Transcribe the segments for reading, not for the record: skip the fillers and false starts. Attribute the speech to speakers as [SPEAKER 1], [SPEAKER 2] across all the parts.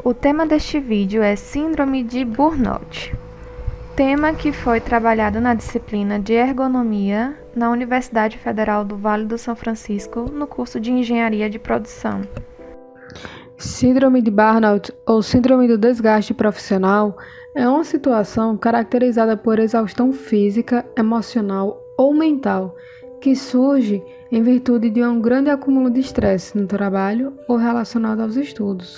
[SPEAKER 1] O tema deste vídeo é Síndrome de Burnout, tema que foi trabalhado na disciplina de Ergonomia na Universidade Federal do Vale do São Francisco, no curso de Engenharia de Produção.
[SPEAKER 2] Síndrome de Burnout ou Síndrome do Desgaste Profissional é uma situação caracterizada por exaustão física, emocional ou mental, que surge em virtude de um grande acúmulo de estresse no trabalho ou relacionado aos estudos.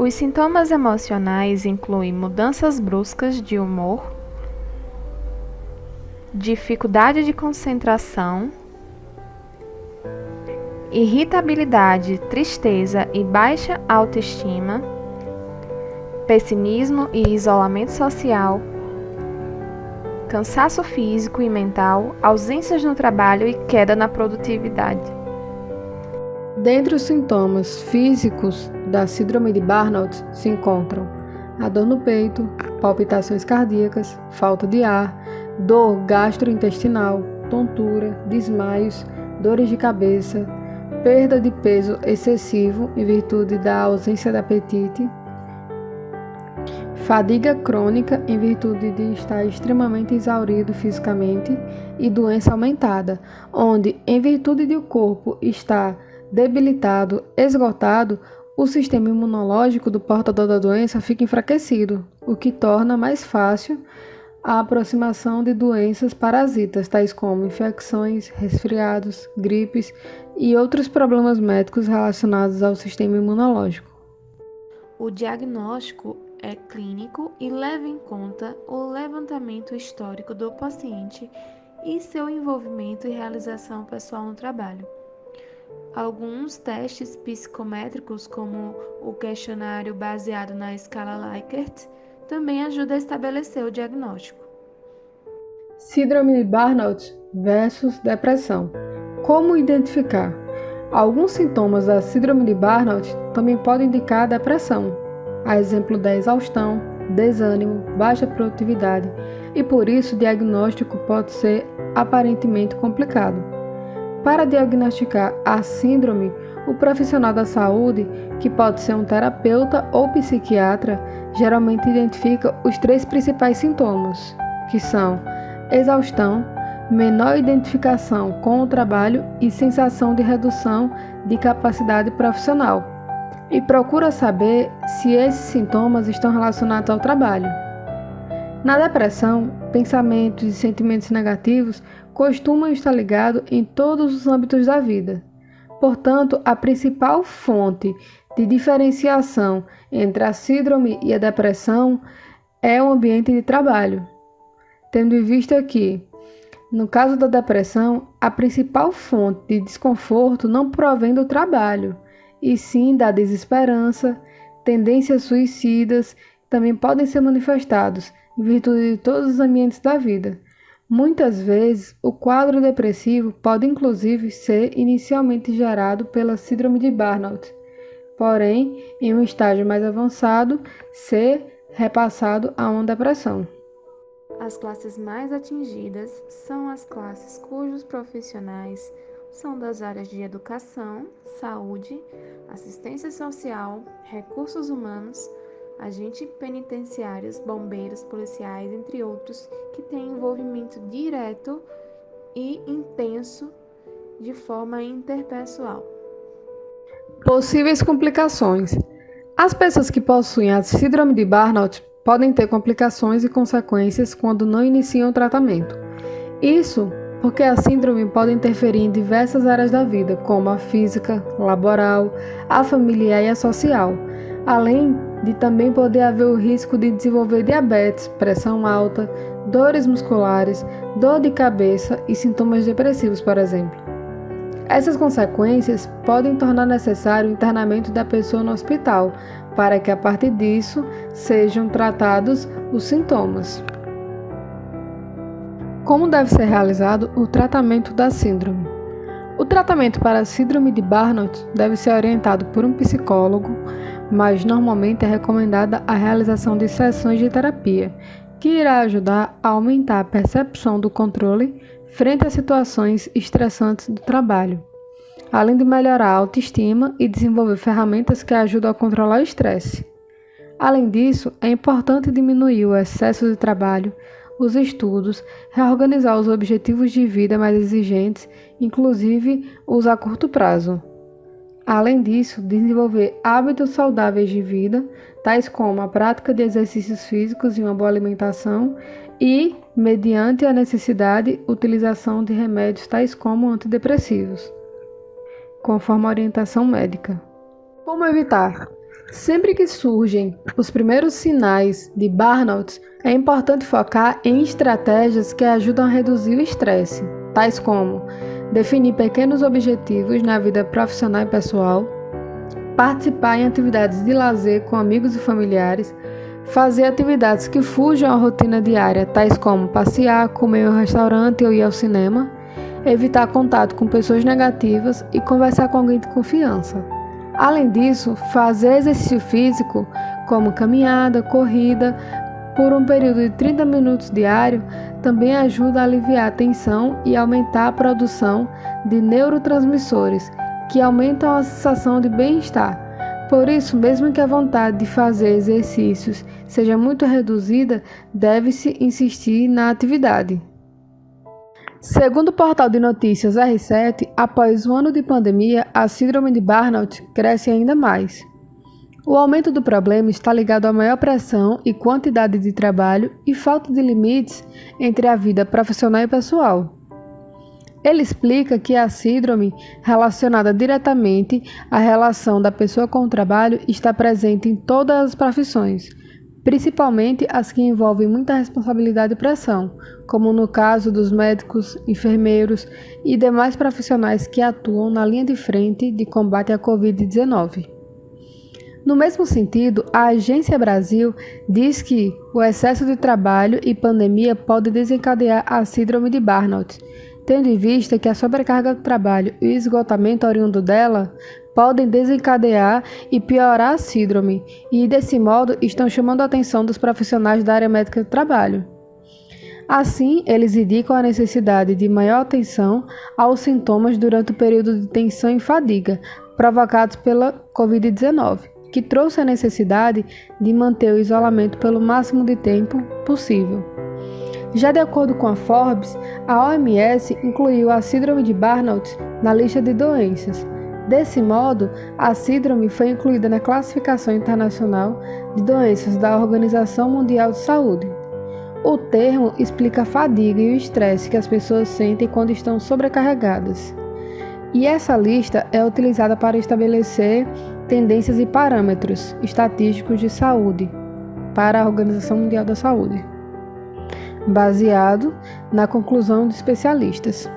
[SPEAKER 1] Os sintomas emocionais incluem mudanças bruscas de humor, dificuldade de concentração, irritabilidade, tristeza e baixa autoestima, pessimismo e isolamento social, cansaço físico e mental, ausências no trabalho e queda na produtividade.
[SPEAKER 2] Dentre os sintomas físicos da síndrome de Burnout se encontram a dor no peito, palpitações cardíacas, falta de ar, dor gastrointestinal, tontura, desmaios, dores de cabeça, perda de peso excessivo em virtude da ausência de apetite, fadiga crônica em virtude de estar extremamente exaurido fisicamente e doença aumentada, onde, em virtude de o corpo estar debilitado, esgotado, o sistema imunológico do portador da doença fica enfraquecido, o que torna mais fácil a aproximação de doenças parasitas, tais como infecções, resfriados, gripes e outros problemas médicos relacionados ao sistema imunológico.
[SPEAKER 1] O diagnóstico é clínico e leva em conta o levantamento histórico do paciente e seu envolvimento e realização pessoal no trabalho. Alguns testes psicométricos, como o questionário baseado na escala Likert, também ajudam a estabelecer o diagnóstico.
[SPEAKER 2] Síndrome de Burnout versus depressão. Como identificar? Alguns sintomas da síndrome de Burnout também podem indicar depressão, a exemplo da exaustão, desânimo, baixa produtividade, e por isso o diagnóstico pode ser aparentemente complicado. Para diagnosticar a síndrome, o profissional da saúde, que pode ser um terapeuta ou psiquiatra, geralmente identifica os 3 principais sintomas, que são exaustão, menor identificação com o trabalho e sensação de redução de capacidade profissional, e procura saber se esses sintomas estão relacionados ao trabalho. Na depressão, pensamentos e sentimentos negativos costumam estar ligados em todos os âmbitos da vida. Portanto, a principal fonte de diferenciação entre a síndrome e a depressão é o ambiente de trabalho. Tendo em vista que, no caso da depressão, a principal fonte de desconforto não provém do trabalho, e sim da desesperança, tendências suicidas também podem ser manifestados em virtude de todos os ambientes da vida. Muitas vezes, o quadro depressivo pode inclusive ser inicialmente gerado pela síndrome de Burnout, porém, em um estágio mais avançado, ser repassado a uma depressão.
[SPEAKER 1] As classes mais atingidas são as classes cujos profissionais são das áreas de educação, saúde, assistência social, recursos humanos, agentes penitenciários, bombeiros, policiais, entre outros, que têm envolvimento direto e intenso de forma interpessoal.
[SPEAKER 2] Possíveis complicações. As pessoas que possuem a síndrome de Burnout podem ter complicações e consequências quando não iniciam o tratamento. Isso porque a síndrome pode interferir em diversas áreas da vida, como a física, laboral, a familiar e a social, além de também poder haver o risco de desenvolver diabetes, pressão alta, dores musculares, dor de cabeça e sintomas depressivos, por exemplo. Essas consequências podem tornar necessário o internamento da pessoa no hospital, para que a partir disso sejam tratados os sintomas. Como deve ser realizado o tratamento da síndrome? O tratamento para a síndrome de Burnout deve ser orientado por um psicólogo, mas normalmente é recomendada a realização de sessões de terapia, que irá ajudar a aumentar a percepção do controle frente a situações estressantes do trabalho. além de melhorar a autoestima e desenvolver ferramentas que ajudam a controlar o estresse. Além disso, é importante diminuir o excesso de trabalho, os estudos, reorganizar os objetivos de vida mais exigentes, inclusive os a curto prazo. Além disso, desenvolver hábitos saudáveis de vida, tais como a prática de exercícios físicos e uma boa alimentação e, mediante a necessidade, utilização de remédios tais como antidepressivos, conforme a orientação médica. Como evitar? Sempre que surgem os primeiros sinais de burnout, é importante focar em estratégias que ajudam a reduzir o estresse, tais como definir pequenos objetivos na vida profissional e pessoal, participar em atividades de lazer com amigos e familiares, fazer atividades que fujam à rotina diária, tais como passear, comer em um restaurante ou ir ao cinema, evitar contato com pessoas negativas e conversar com alguém de confiança. Além disso, fazer exercício físico, como caminhada, corrida, por um período de 30 minutos diário, também ajuda a aliviar a tensão e aumentar a produção de neurotransmissores, que aumentam a sensação de bem-estar. Por isso, mesmo que a vontade de fazer exercícios seja muito reduzida, deve-se insistir na atividade. Segundo o portal de notícias R7, após um ano de pandemia, a síndrome de burnout cresce ainda mais. O aumento do problema está ligado à maior pressão e quantidade de trabalho e falta de limites entre a vida profissional e pessoal. Ele explica que a síndrome, relacionada diretamente à relação da pessoa com o trabalho, está presente em todas as profissões, principalmente as que envolvem muita responsabilidade e pressão, como no caso dos médicos, enfermeiros e demais profissionais que atuam na linha de frente de combate à Covid-19. No mesmo sentido, a Agência Brasil diz que o excesso de trabalho e pandemia pode desencadear a síndrome de burnout, tendo em vista que a sobrecarga do trabalho e o esgotamento oriundo dela podem desencadear e piorar a síndrome, e desse modo estão chamando a atenção dos profissionais da área médica do trabalho. Assim, eles indicam a necessidade de maior atenção aos sintomas durante o período de tensão e fadiga provocados pela Covid-19, que trouxe a necessidade de manter o isolamento pelo máximo de tempo possível. Já de acordo com a Forbes, a OMS incluiu a síndrome de burnout na lista de doenças. Desse modo, a síndrome foi incluída na classificação internacional de doenças da Organização Mundial de Saúde. O termo explica a fadiga e o estresse que as pessoas sentem quando estão sobrecarregadas. E essa lista é utilizada para estabelecer tendências e parâmetros estatísticos de saúde para a Organização Mundial da Saúde, baseado na conclusão de especialistas.